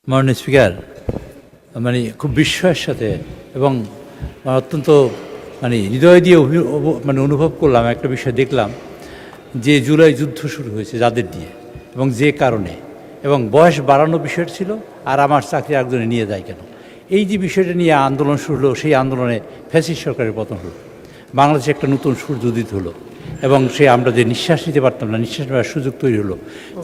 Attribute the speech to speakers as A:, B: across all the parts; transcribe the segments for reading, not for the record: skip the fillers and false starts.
A: মাননীয় স্পিকার, খুব বিস্ময়ের সাথে এবং অত্যন্ত হৃদয় দিয়ে অনুভব করলাম, একটা বিষয় দেখলাম যে জুলাই যুদ্ধ শুরু হয়েছে যাদের দিয়ে এবং যে কারণে, এবং বয়স বাড়ানো বিষয়টা ছিল, আর আমার চাকরি একজনে নিয়ে যায় কেন, এই যে বিষয়টা নিয়ে আন্দোলন শুরু হলো, সেই আন্দোলনে ফ্যাসিস্ট সরকারের পতন হলো, বাংলাদেশে একটা নতুন সূর্য উদিত হলো এবং আমরা যে নিঃশ্বাস নিতে পারতাম না, নিঃশ্বাস নেওয়ার সুযোগ তৈরি হলো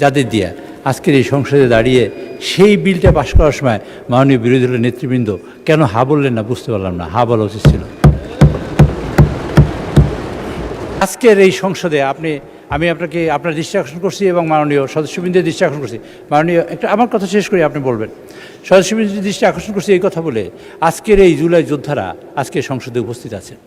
A: যাদের দিয়ে। আজকের এই সংসদে দাঁড়িয়ে সেই বিলটা পাশ করার সময় মাননীয় বিরোধী দলের নেতৃবৃন্দ কেন হা বললেন না বুঝতে পারলাম না। হা বলা উচিত ছিল। আজকের এই সংসদে আমি আপনাকে আপনার দৃষ্টি আকর্ষণ করছি এবং মাননীয় সদস্যবৃন্দের দৃষ্টি আকর্ষণ করছি। মাননীয় একটা আমার কথা শেষ করি, আপনি বলবেন। সদস্যবৃন্দের দৃষ্টি আকর্ষণ করছি এই কথা বলে, আজকের এই জুলাই যোদ্ধারা আজকে সংসদে উপস্থিত আছেন,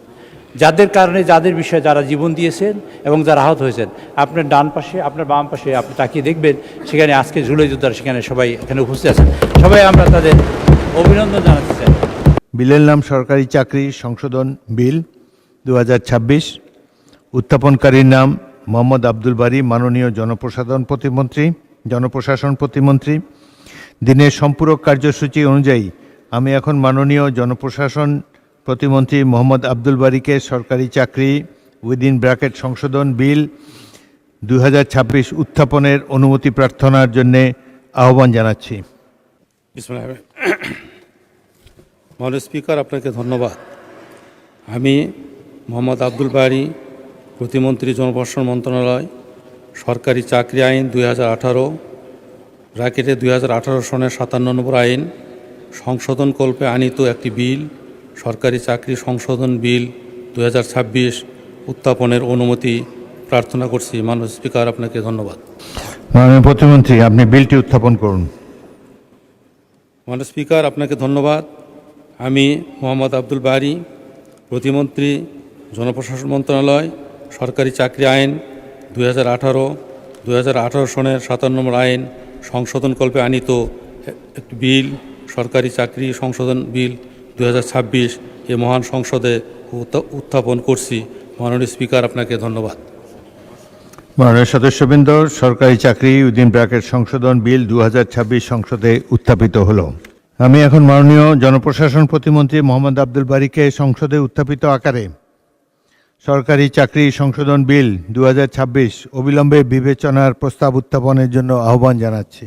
A: যাদের কারণে, যাদের বিষয়ে যারা জীবন দিয়েছেন এবং যারা আহত হয়েছেন। আপনার ডান পাশে, আপনার বাম পাশে আপনি তাকিয়ে দেখবেন, সেখানে আজকে জুলাই যোদ্ধারা সেখানে সবাই এখানে উপস্থিত আছেন। সবাই আমরা তাদের অভিনন্দন জানাতে চাই।
B: বিলের নাম সরকারি চাকরি সংশোধন বিল 2026। উত্থাপনকারীর নাম মোহাম্মদ আব্দুল বারী, মাননীয় জনপ্রশাসন প্রতিমন্ত্রী। দিনের সম্পূরক কার্যসূচি অনুযায়ী আমি এখন মাননীয় জনপ্রশাসন প্রতিমন্ত্রী মোহাম্মদ আব্দুল বারীকে সরকারি চাকরি সংশোধন বিল 2026 উত্থাপনের অনুমতি প্রার্থনার জন্য আহ্বান জানাচ্ছি।
C: মাননীয় স্পিকার, আপনাকে ধন্যবাদ। আমি মোহাম্মদ আব্দুল বারী, প্রতিমন্ত্রী, জনপ্রশাসন মন্ত্রণালয়, সরকারি চাকরি আইন 2018 2018 সনের 57 নম্বর আইন সংশোধনকল্পে আনিত একটি বিল, সরকারি চাকরি সংশোধন বিল 2026 উত্থাপনের অনুমতি প্রার্থনা করছি। মাননীয় স্পিকার, আপনাকে ধন্যবাদ।
B: মাননীয় প্রতিমন্ত্রী, আপনি বিলটি উত্থাপন করুন।
C: মাননীয় স্পিকার, আপনাকে ধন্যবাদ। আমি মোহাম্মদ আব্দুল বারী, প্রতিমন্ত্রী, জনপ্রশাসন মন্ত্রণালয়, সরকারি চাকরি আইন 2018 সনের 57 নম্বর আইন সংশোধনকল্পে আনিত একটি বিল, সরকারি চাকরি সংশোধন বিল 2026 এ মহান সংসদে উত্থাপন করছি। মাননীয় স্পিকার, আপনাকে ধন্যবাদ।
B: মাননীয় সদস্যবৃন্দ, সরকারি চাকরি সংশোধন বিল 2026 সংসদে উত্থাপিত হলো। আমি এখন মাননীয় জনপ্রশাসন প্রতিমন্ত্রী মোহাম্মদ আব্দুল বারীকে সংসদে উত্থাপিত আকারে সরকারি চাকরি সংশোধন বিল 2026 অবিলম্বে বিবেচনার প্রস্তাব উত্থাপনের জন্য আহ্বান জানাচ্ছি।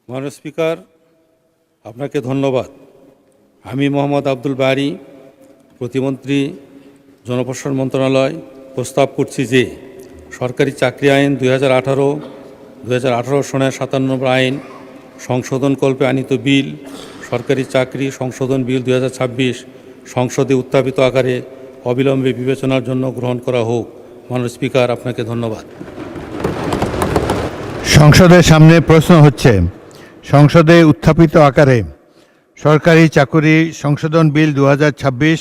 C: মাননীয় স্পিকার, আপনাকে ধন্যবাদ। আমি মোহাম্মদ আব্দুল বারী, প্রতিমন্ত্রী, জনপ্রশাসন মন্ত্রণালয়, প্রস্তাব করছি যে সরকারি চাকরি আইন 2018 সনের 57 নম্বর আইন সংশোধনকল্পে আনিত বিল, সরকারি চাকরি সংশোধন বিল 2026 সংসদে উত্থাপিত আকারে অবিলম্বে বিবেচনার জন্য গ্রহণ করা হোক। মাননীয় স্পিকার, আপনাকে ধন্যবাদ।
B: সংসদের সামনে প্রশ্ন হচ্ছে, সংসদে উত্থাপিত আকারে সরকারি চাকরি সংশোধন বিল 2026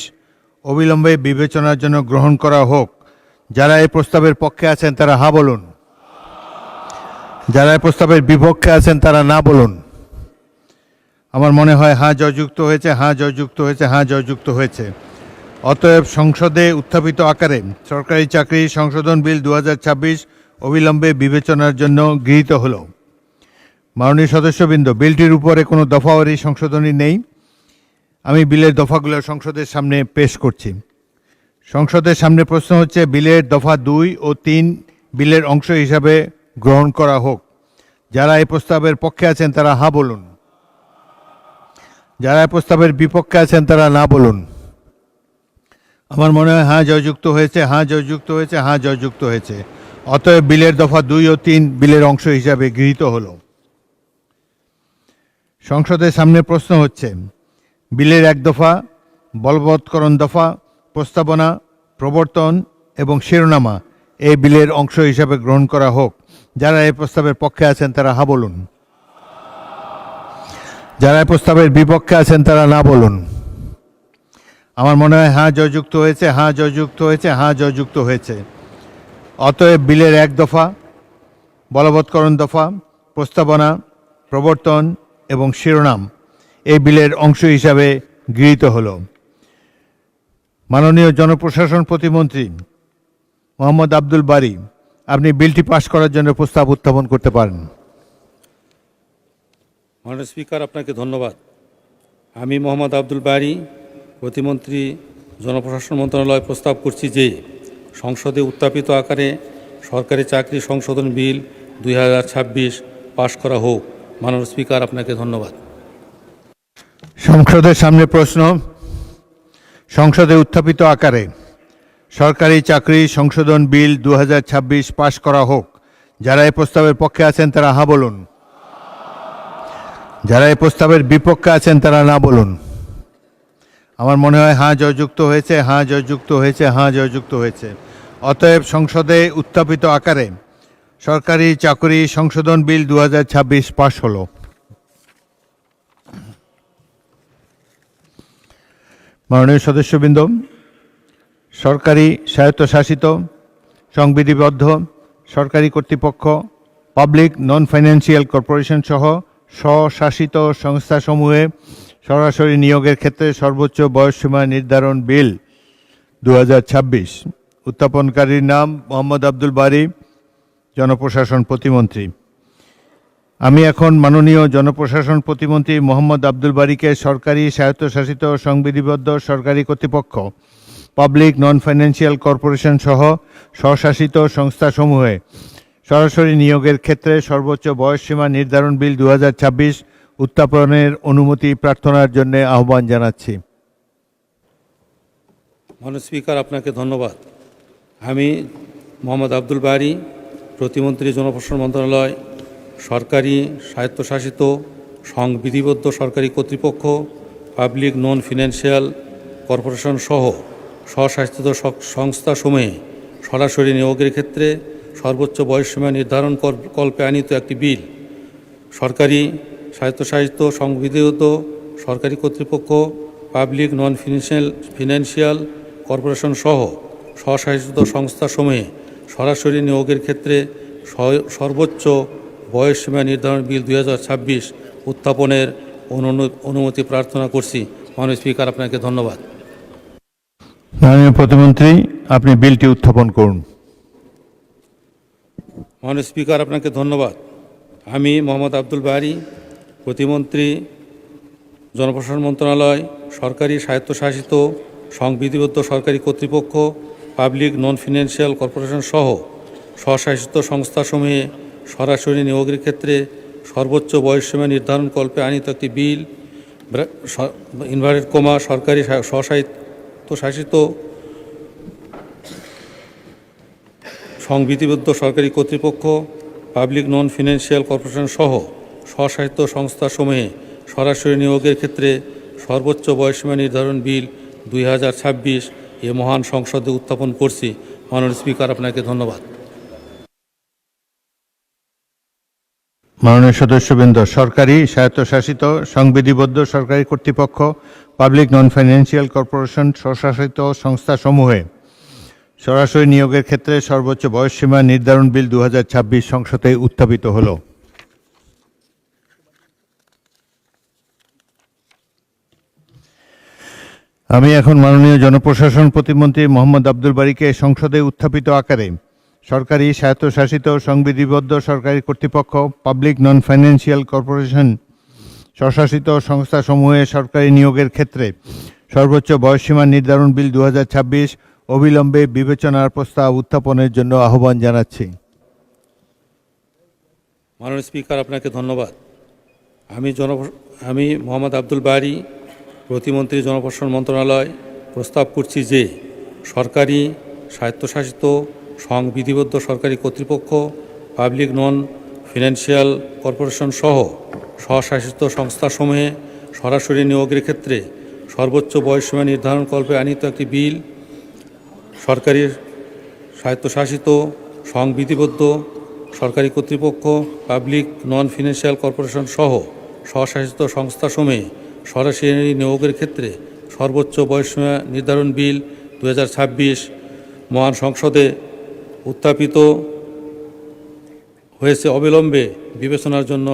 B: অবিলম্বে বিবেচনার জন্য গ্রহণ করা হোক। যারা এই প্রস্তাবের পক্ষে আছেন তারা হা বলুন, যারা এই প্রস্তাবের বিপক্ষে আছেন তারা না বলুন। আমার মনে হয় হা জয়যুক্ত হয়েছে, হা জয়যুক্ত হয়েছে, হা জয়যুক্ত হয়েছে। অতএব সংসদে উত্থাপিত আকারে সরকারি চাকরি সংশোধন বিল 2026 অবিলম্বে বিবেচনার জন্য গৃহীত হলো। মাননীয় সদস্যবৃন্দ, বিলটির উপরে কোনো দফাওয়ারি সংশোধনী নেই। আমি বিলের দফাগুলো সংসদের সামনে পেশ করছি। সংসদের সামনে প্রশ্ন হচ্ছে, বিলের দফা 2 ও 3 বিলের অংশ হিসাবে গ্রহণ করা হোক। যারা এই প্রস্তাবের পক্ষে আছেন তারা হা বলুন, যারা এই প্রস্তাবের বিপক্ষে আছেন তারা না বলুন। আমার মনে হয় হা জয়যুক্ত হয়েছে, হা জয়যুক্ত হয়েছে, হা জয়যুক্ত হয়েছে। অতএব বিলের দফা 2 ও 3 বিলের অংশ হিসাবে গৃহীত হলো। সংসদের সামনে প্রশ্ন হচ্ছে, বিলের 1 দফা, বলবৎকরণ দফা, প্রস্তাবনা, প্রবর্তন এবং শিরোনামা এই বিলের অংশ হিসাবে গ্রহণ করা হোক। যারা এই প্রস্তাবের পক্ষে আছেন তারা হা বলুন, যারা এই প্রস্তাবের বিপক্ষে আছেন তারা না বলুন। আমার মনে হয় হা জয়যুক্ত হয়েছে, হা জয়যুক্ত হয়েছে, হা জয়যুক্ত হয়েছে। অতএব বিলের 1 দফা, বলবৎকরণ দফা, প্রস্তাবনা, প্রবর্তন এবং শিরোনাম এই বিলের অংশ হিসাবে গৃহীত হলো। মাননীয় জনপ্রশাসন প্রতিমন্ত্রী মোহাম্মদ আব্দুল বারী, আপনি বিলটি পাশ করার জন্য প্রস্তাব উত্থাপন করতে পারেন।
C: মাননীয় স্পিকার, আপনাকে ধন্যবাদ। আমি মোহাম্মদ আব্দুল বারী, প্রতিমন্ত্রী, জনপ্রশাসন মন্ত্রণালয় প্রস্তাব করছি যে সংসদে উত্থাপিত আকারে সরকারি চাকরি সংশোধন বিল 2026 পাশ করা হোক। মাননীয় স্পিকার, আপনাকে ধন্যবাদ।
B: সংসদের সামনে প্রশ্ন। সংসদে উত্থাপিত আকারে সরকারি চাকরি সংশোধন বিল 2026 পাশ করা হোক। যারা এই প্রস্তাবের পক্ষে আছেন তারা হ্যাঁ বলুন। যারা এই প্রস্তাবের বিপক্ষে আছেন তারা না বলুন। আমার মনে হয় হ্যাঁ জয়যুক্ত হয়েছে, হ্যাঁ জয়যুক্ত হয়েছে, হ্যাঁ জয়যুক্ত হয়েছে। অতএব সংসদে উত্থাপিত আকারে সরকারি চাকরি সংশোধন বিল 2026 পাশ হলো। মাননীয় সদস্যবৃন্দ, সরকারি স্বায়ত্তশাসিত সংবিধিবদ্ধ সরকারি কর্তৃপক্ষ, পাবলিক নন ফাইন্যান্সিয়াল কর্পোরেশন সহ স্বশাসিত সংস্থাসমূহে সরাসরি নিয়োগের ক্ষেত্রে সর্বোচ্চ বয়সসীমা নির্ধারণ বিল 2026। উত্থাপনকারীর নাম মোহাম্মদ আব্দুল বারী, জনপ্রশাসন প্রতিমন্ত্রী। আমি এখন মাননীয় জনপ্রশাসন প্রতিমন্ত্রী মোহাম্মদ আব্দুল বারীকে সরকারি স্বায়ত্তশাসিত সংবিধিবদ্ধ সরকারি কর্তৃপক্ষ, পাবলিক নন ফাইন্যান্সিয়াল কর্পোরেশন সহ স্বশাসিত সংস্থাসমূহে সরাসরি নিয়োগের ক্ষেত্রে সর্বোচ্চ বয়সসীমা নির্ধারণ বিল 2026 উত্থাপনের অনুমতি প্রার্থনার জন্য আহ্বান জানাচ্ছি।
C: মাননীয় স্পিকার, আপনাকে ধন্যবাদ। আমি মোহাম্মদ আব্দুল বারী, প্রতিমন্ত্রী, জনপ্রশাসন মন্ত্রণালয়, সরকারি স্বায়ত্তশাসিত সংবিধিবদ্ধ সরকারি কর্তৃপক্ষ, পাবলিক নন ফিনান্সিয়াল কর্পোরেশন সহ স্বশাসিত সংস্থাসমূহে সরাসরি নিয়োগের ক্ষেত্রে সর্বোচ্চ বয়সসীমা নির্ধারণ কল্পে আনিত একটি বিল, সরকারি স্বায়ত্তশাসিত সংবিধিবদ্ধ সরকারি কর্তৃপক্ষ, পাবলিক নন ফিনান্সিয়াল কর্পোরেশন সহ স্বশাসিত সংস্থাসমূহে সরাসরি নিয়োগের ক্ষেত্রে সর্বোচ্চ বয়সসীমা নির্ধারণ বিল 2026 উত্থাপনের অনুমতি প্রার্থনা করছি। মাননীয় স্পিকার, আপনাকে ধন্যবাদ।
B: মাননীয় প্রতিমন্ত্রী, আপনি বিলটি উত্থাপন করুন।
C: মাননীয় স্পিকার, আপনাকে ধন্যবাদ। আমি মোহাম্মদ আব্দুল বারী, প্রতিমন্ত্রী, জনপ্রশাসন মন্ত্রণালয়, সরকারি স্বায়ত্তশাসিত সংবিধিবদ্ধ সরকারি কর্তৃপক্ষ, পাবলিক নন ফিনান্সিয়াল কর্পোরেশন সহ স্বশাসিত সংস্থাসমূহে সরাসরি নিয়োগের ক্ষেত্রে সর্বোচ্চ বয়সসীমা নির্ধারণ কল্পে আনিত একটি বিল, সরকারি স্বশাসিত সংবিধিবদ্ধ সরকারি কর্তৃপক্ষ, পাবলিক নন ফিনান্সিয়াল কর্পোরেশন সহ স্বশাসিত সংস্থাসমূহে সরাসরি নিয়োগের ক্ষেত্রে সর্বোচ্চ বয়সসীমা নির্ধারণ বিল 2026 এ মহান সংসদে উত্থাপন করছি। মাননীয় স্পিকার, আপনাকে ধন্যবাদ।
B: মাননীয় সদস্যবৃন্দ, সরকারি স্বায়ত্তশাসিত সংবিধিবদ্ধ সরকারি কর্তৃপক্ষ, পাবলিক নন ফাইন্যান্সিয়াল কর্পোরেশন স্বশাসিত সংস্থাসমূহে সরাসরি নিয়োগের ক্ষেত্রে সর্বোচ্চ বয়সসীমা নির্ধারণ বিল 2026 সংসদে উত্থাপিত হল। আমি এখন মাননীয় জনপ্রশাসন প্রতিমন্ত্রী মোহাম্মদ আব্দুল বারীকে সংসদে উত্থাপিত আকারে সরকারি স্বায়ত্তশাসিত সংবিধিবদ্ধ সরকারি কর্তৃপক্ষ, পাবলিক নন ফাইন্যান্সিয়াল কর্পোরেশন স্বশাসিত সংস্থাসমূহে সরকারি নিয়োগের ক্ষেত্রে সর্বোচ্চ বয়সসীমা নির্ধারণ বিল 2026 অবিলম্বে বিবেচনার প্রস্তাব উত্থাপনের জন্য আহ্বান জানাচ্ছি।
C: মাননীয় স্পিকার, আপনাকে ধন্যবাদ। আমি মোহাম্মদ আব্দুল বারী, প্রতিমন্ত্রী, জনপ্রশাসন মন্ত্রণালয় প্রস্তাব করছি যে সরকারি স্বায়ত্তশাসিত সংবিধিবদ্ধ সরকারি কর্তৃপক্ষ, পাবলিক নন ফিনান্সিয়াল কর্পোরেশন সহ স্বশাসিত সংস্থাসমূহে সরাসরি নিয়োগের ক্ষেত্রে সর্বোচ্চ বয়সসীমা নির্ধারণ কল্পে আনিত একটি বিল, সরকারি স্বায়ত্তশাসিত সংবিধিবদ্ধ সরকারি কর্তৃপক্ষ, পাবলিক নন ফিনান্সিয়াল কর্পোরেশন সহ স্বশাসিত সংস্থাসমূহে সরাসরি নিয়োগের ক্ষেত্রে সর্বোচ্চ বয়সসীমা নির্ধারণ বিল 2026 মহান সংসদে উত্থাপিত হয়েছে, অবিলম্বে বিবেচনার জন্য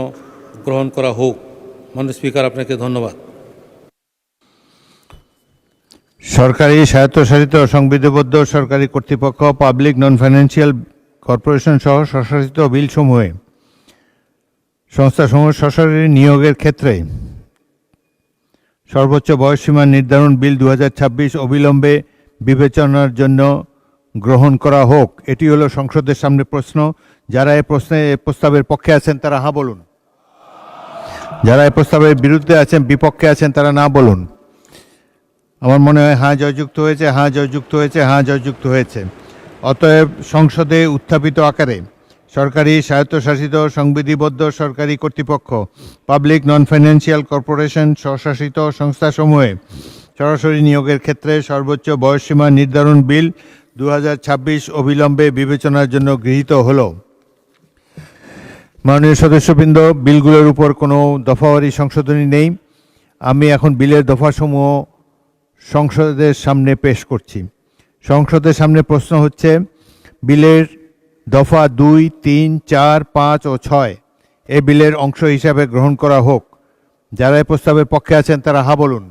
C: গ্রহণ করা হোক। মাননীয় স্পিকার, আপনাকে ধন্যবাদ।
B: সরকারি স্বায়ত্তশাসিত সংবিধিবদ্ধ সরকারি কর্তৃপক্ষ, পাবলিক নন ফাইন্যান্সিয়াল কর্পোরেশন সহ স্বশাসিত বিলসমূহে সংস্থাসমূহ সরাসরি নিয়োগের ক্ষেত্রে সর্বোচ্চ বয়সসীমা নির্ধারণ বিল 2026 অবিলম্বে বিবেচনার জন্য গ্রহণ করা হোক। এটি হলো সংসদের সামনে প্রশ্ন। যারা এই প্রস্তাবের পক্ষে আছেন তারা হ্যাঁ বলুন। যারা এই প্রস্তাবের বিরুদ্ধে আছেন, বিপক্ষে আছেন, তারা না বলুন। আমার মনে হয় হ্যাঁ জয়যুক্ত হয়েছে, হ্যাঁ জয়যুক্ত হয়েছে, হ্যাঁ জয়যুক্ত হয়েছে। অতএব সংসদে উত্থাপিত আকারে সরকারি, স্বায়ত্তশাসিত, সংবিধিবদ্ধ সরকারি কর্তৃপক্ষ, পাবলিক নন ফাইন্যান্সিয়াল কর্পোরেশন, স্বশাসিত সংস্থাসমূহে সরাসরি নিয়োগের ক্ষেত্রে সর্বোচ্চ বয়সসীমা নির্ধারণ বিল 2026 অবিলম্বে বিবেচনার জন্য গৃহীত হলো। মাননীয় সদস্যবৃন্দ, বিলগুলোর উপর কোনো দফাওয়ারি সংশোধনী নেই। আমি এখন বিলের দফাসমূহ সংসদের সামনে পেশ করছি। সংসদের সামনে প্রশ্ন হচ্ছে, বিলের দফা 2, 3, 4, 5 ও 6 এই বিলের অংশ হিসাবে গ্রহণ করা হোক। যারা এই প্রস্তাবের পক্ষে আছেন তারা হ্যাঁ বলুন।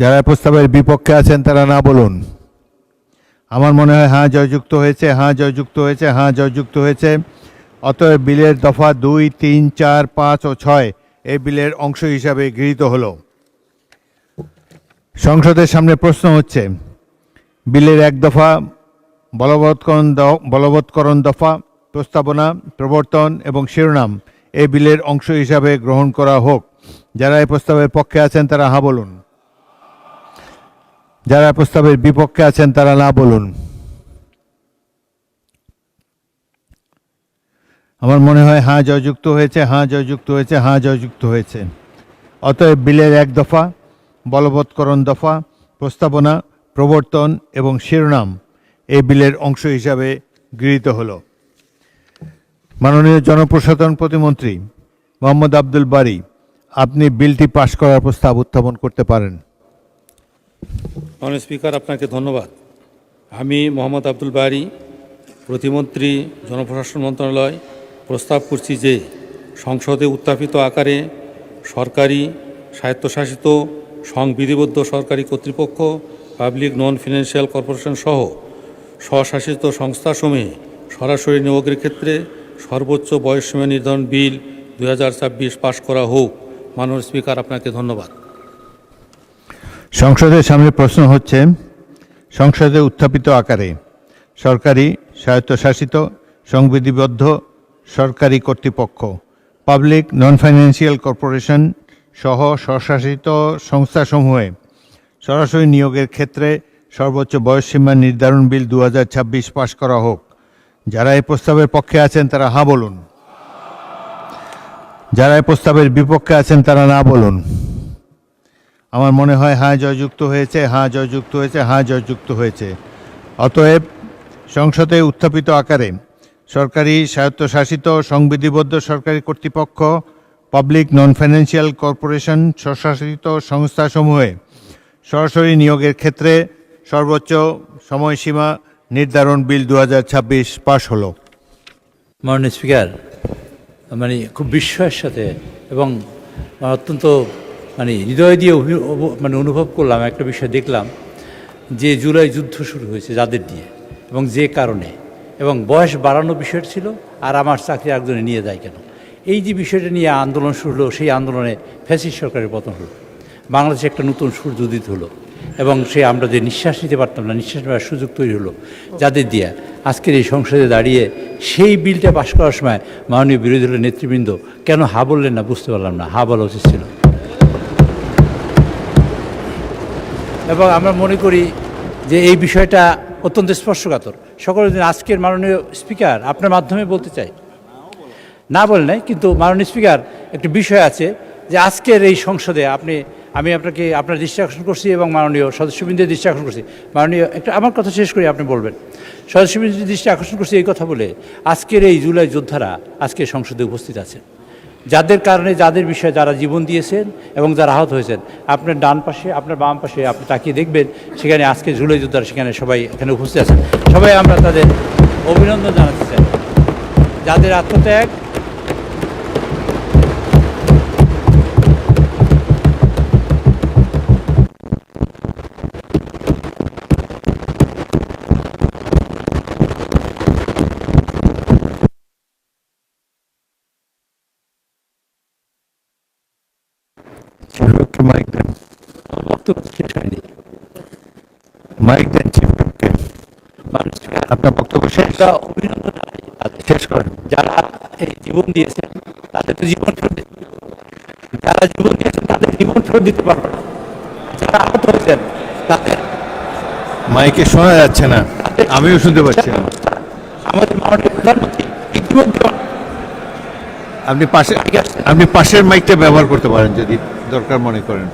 B: যারা এই প্রস্তাবের বিপক্ষে আছেন তারা না বলুন। আমার মনে হয় হ্যাঁ জয়যুক্ত হয়েছে, হ্যাঁ জয়যুক্ত হয়েছে, হ্যাঁ জয়যুক্ত হয়েছে। অতএব বিলের দফা 2, 3, 4, 5 ও 6 এই বিলের অংশ হিসাবে গৃহীত হলো। সংসদের সামনে প্রশ্ন হচ্ছে, বিলের 1 দফা বলবৎকরণ দফা, প্রস্তাবনা, প্রবর্তন এবং শিরোনাম এই বিলের অংশ হিসাবে গ্রহণ করা হোক। যারা এই প্রস্তাবের পক্ষে আছেন তারা হ্যাঁ বলুন। যারা প্রস্তাবের বিপক্ষে আছেন তারা না বলুন। আমার মনে হয় হ্যাঁ জয়যুক্ত হয়েছে, হ্যাঁ জয়যুক্ত হয়েছে, হ্যাঁ জয়যুক্ত হয়েছে। অতএব বিলের 1 দফা বলবৎকরণ দফা, প্রস্তাবনা, প্রবর্তন এবং শিরোনাম এই বিলের অংশ হিসাবে গৃহীত হলো। মাননীয় জনপ্রশাসন প্রতিমন্ত্রী মোহাম্মদ আব্দুল বারী, আপনি বিলটি পাশ করার প্রস্তাব উত্থাপন করতে পারেন।
C: মাননীয় স্পিকার, আপনাকে ধন্যবাদ। আমি মোহাম্মদ আব্দুল বারী, প্রতিমন্ত্রী, জনপ্রশাসন মন্ত্রণালয়, প্রস্তাব করছি যে সংসদে উত্থাপিত আকারে সরকারি, স্বায়ত্তশাসিত, সংবিধিবদ্ধ সরকারি কর্তৃপক্ষ, পাবলিক নন ফিনান্সিয়াল কর্পোরেশন সহ স্বশাসিত সংস্থাসমূহে সরাসরি নিয়োগের ক্ষেত্রে সর্বোচ্চ বয়সসীমা নির্ধারণ বিল 2026 পাশ করা হোক। মাননীয় স্পিকার, আপনাকে ধন্যবাদ।
B: সংসদের সামনে প্রশ্ন হচ্ছে, সংসদে উত্থাপিত আকারে সরকারি, স্বায়ত্তশাসিত, সংবিধিবদ্ধ সরকারি কর্তৃপক্ষ, পাবলিক নন ফাইন্যান্সিয়াল কর্পোরেশন সহ স্বশাসিত সংস্থাসমূহে সরাসরি নিয়োগের ক্ষেত্রে সর্বোচ্চ বয়সসীমা নির্ধারণ বিল 2026 পাশ করা হোক। যারা এই প্রস্তাবের পক্ষে আছেন তারা হ্যাঁ বলুন। যারা এই প্রস্তাবের বিপক্ষে আছেন তারা না বলুন। আমার মনে হয় হ্যাঁ জয়যুক্ত হয়েছে, হ্যাঁ জয়যুক্ত হয়েছে, হ্যাঁ জয়যুক্ত হয়েছে। অতএব সংসদে উত্থাপিত আকারে সরকারি, স্বায়ত্তশাসিত, সংবিধিবদ্ধ সরকারি কর্তৃপক্ষ, পাবলিক নন ফাইন্যান্সিয়াল কর্পোরেশন, স্বশাসিত সংস্থাসমূহে সরাসরি নিয়োগের ক্ষেত্রে সর্বোচ্চ সময়সীমা নির্ধারণ বিল 2026 পাশ হলো।
A: মাননীয় স্পিকার, খুব বিস্ময়ের সাথে এবং অত্যন্ত হৃদয় দিয়ে অনুভব করলাম, একটা বিষয় দেখলাম যে জুলাই যুদ্ধ শুরু হয়েছে যাদের দিয়ে এবং যে কারণে, এবং বয়স বাড়ানো বিষয়টা ছিল, আর আমার চাকরি একজনে নিয়ে যায় কেন, এই যে বিষয়টা নিয়ে আন্দোলন শুরু হলো, সেই আন্দোলনে ফ্যাসিস্ট সরকারের পতন হলো, বাংলাদেশে একটা নতুন সূর্য উদিত হলো এবং আমরা যে নিঃশ্বাস নিতে পারতাম না, নিঃশ্বাস নেওয়ার সুযোগ তৈরি হলো যাদের দিয়ে। আজকের এই সংসদে দাঁড়িয়ে সেই বিলটা পাশ করার সময় মাননীয় বিরোধী দলের নেতৃবৃন্দ কেন হা বললেন না বুঝতে পারলাম না। হা বলা উচিত ছিল। এবং আমরা মনে করি যে এই বিষয়টা অত্যন্ত স্পর্শকাতর। সকলের দিন আজকের মাননীয় স্পিকার, আপনার মাধ্যমে বলতে চাই, না বলে নাই, কিন্তু মাননীয় স্পিকার, একটা বিষয় আছে যে আজকের এই সংসদে আমি আপনাকে আপনার দৃষ্টি আকর্ষণ করছি এবং মাননীয় সদস্যবৃন্দের দৃষ্টি আকর্ষণ করছি। মাননীয়, একটা আমার কথা শেষ করি, আপনি বলবেন। সদস্যবৃন্দের দৃষ্টি আকর্ষণ করছি এই কথা বলে, আজকের এই জুলাই যোদ্ধারা আজকে সংসদে উপস্থিত আছেন, যাদের কারণে, যাদের বিষয়ে যারা জীবন দিয়েছেন এবং যারা আহত হয়েছেন। আপনার ডান পাশে, আপনার বাম পাশে আপনি তাকিয়ে দেখবেন, সেখানে আজকে জুলাই যোদ্ধারা সেখানে সবাই এখানে উপস্থিত আছেন। সবাই আমরা তাদের অভিনন্দন জানাতে চাই, যাদের আত্মত্যাগ
B: চিফকে মাইক দেন,
A: আমার বক্তব্য শেষ হয়নি।
B: মাইক দেন চিফকে। আপনার বক্তব্য শেষ?
A: একটা অভিনন্দন জানাই তাদের,
B: শেষ করেন।
A: যারা এই জীবন দিয়েছেন তাদের তো জীবন ফেরত যারা জীবন দিয়েছেন তাদের জীবন ফেরত দিতে পারবে না। যারা আহত হয়েছেন তাদের
B: মাইকে শোনা যাচ্ছে না, আমিও শুনতে পাচ্ছি না।
A: আমাদের মাননীয় প্রধানমন্ত্রী ইতিমধ্যে
B: আপনি পাশের মাইকটা ব্যবহার করতে পারেন যদি দরকার মনে করেন।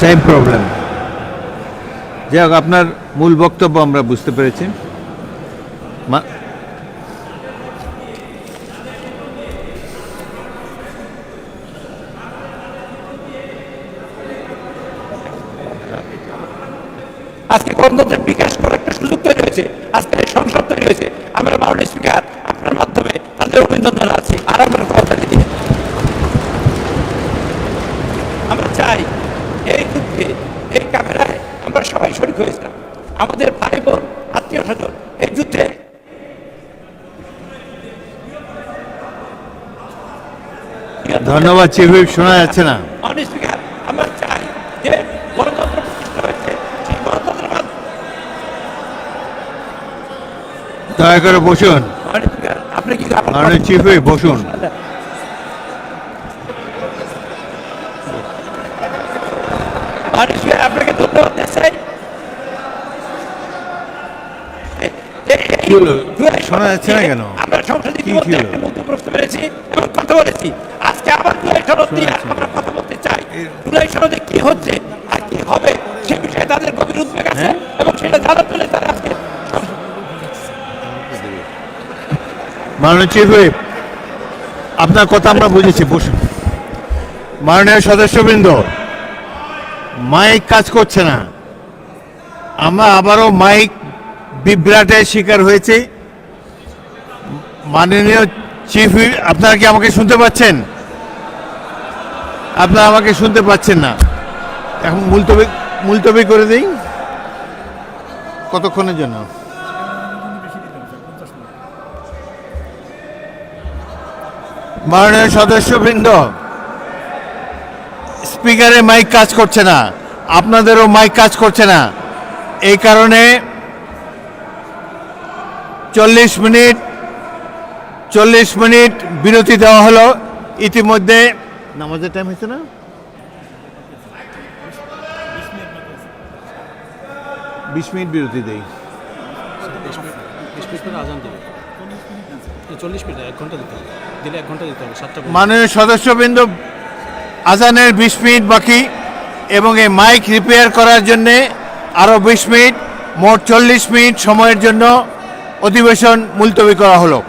B: Same problem. যাই হোক, আপনার মূল বক্তব্য আমরা বুঝতে পেরেছি।
A: আজকে গণতন্ত্রের বিকাশ করার একটা সুযোগ তৈরি হয়েছে, আজকে সংসদ তৈরি হয়েছে। আমরা মাননীয় স্পিকার আপনার মাধ্যমে তাদের অভিনন্দন আছি। আর আমরা কথা দিয়ে আমরা চাই এই যুদ্ধে এই ক্যামেরায় আমরা সবাই শরীক হয়েছিলাম, আমাদের ভাই বোন আত্মীয় স্বজন এই যুদ্ধে
B: ধন্যবাদ চিফ হুইপ, শোনা যাচ্ছে না।
A: মাননীয় স্পিকার আমরা চাই যে গণতন্ত্র প্রতিষ্ঠা হয়েছে, সেই গণতন্ত্রের মাধ্যমে
B: দয়া করে বসুন।
A: মাননীয় স্পিকার আপনি কি
B: মাননীয় চিফ হুইপ বসুন।
A: আপনাকে ধন্যবাদ চাই।
B: শোনা যাচ্ছে না কেন?
A: আমরা সংসদে
B: কি ছিল?
A: মন্তব্য করতে পেরেছি এবং কথা বলেছি। আজকে আবার জুলাই সনদ নিয়ে আমরা কথা বলতে চাই। জুলাই সনদে কি হচ্ছে আর কি হবে সে বিষয়ে তাদের গভীর উদ্বেগ আছে এবং সেটা জানার জন্য তারা আজকে
B: মাননীয় চিফ হুইপ, আপনার কথা আমরা বুঝেছি, বসুন। মাননীয় সদস্যবৃন্দ, মাইক কাজ করছে না। আমরা আবারও মাইক বিভ্রাটের শিকার হয়েছি। মাননীয় চিফ হুইপ, আপনারা কি আমাকে শুনতে পাচ্ছেন? আপনারা আমাকে শুনতে পাচ্ছেন না। এখন মুলতবি করে দিই। কতক্ষণের জন্য? মাননীয় সদস্যবৃন্দ, স্পিকারে মাইক কাজ করছে না, আপনাদেরও মাইক কাজ করছে না। এই কারণে 40 মিনিট বিরতি দেওয়া হলো। ইতিমধ্যে নামাজের টাইম হয়েছে না? 20 মিনিট বিরতি দেই।
D: 40 মিনিট 1 ঘন্টা দিতে হবে, দিলে 1 ঘন্টা দিতে হবে। 7টা
B: মাননীয় সদস্যবৃন্দ, আজানের 20 মিনিট বাকি এবং এই মাইক রিপেয়ার করার জন্যে আরও 20 মিনিট, মোট 40 মিনিট সময়ের জন্য অধিবেশন মুলতবি করা হলো।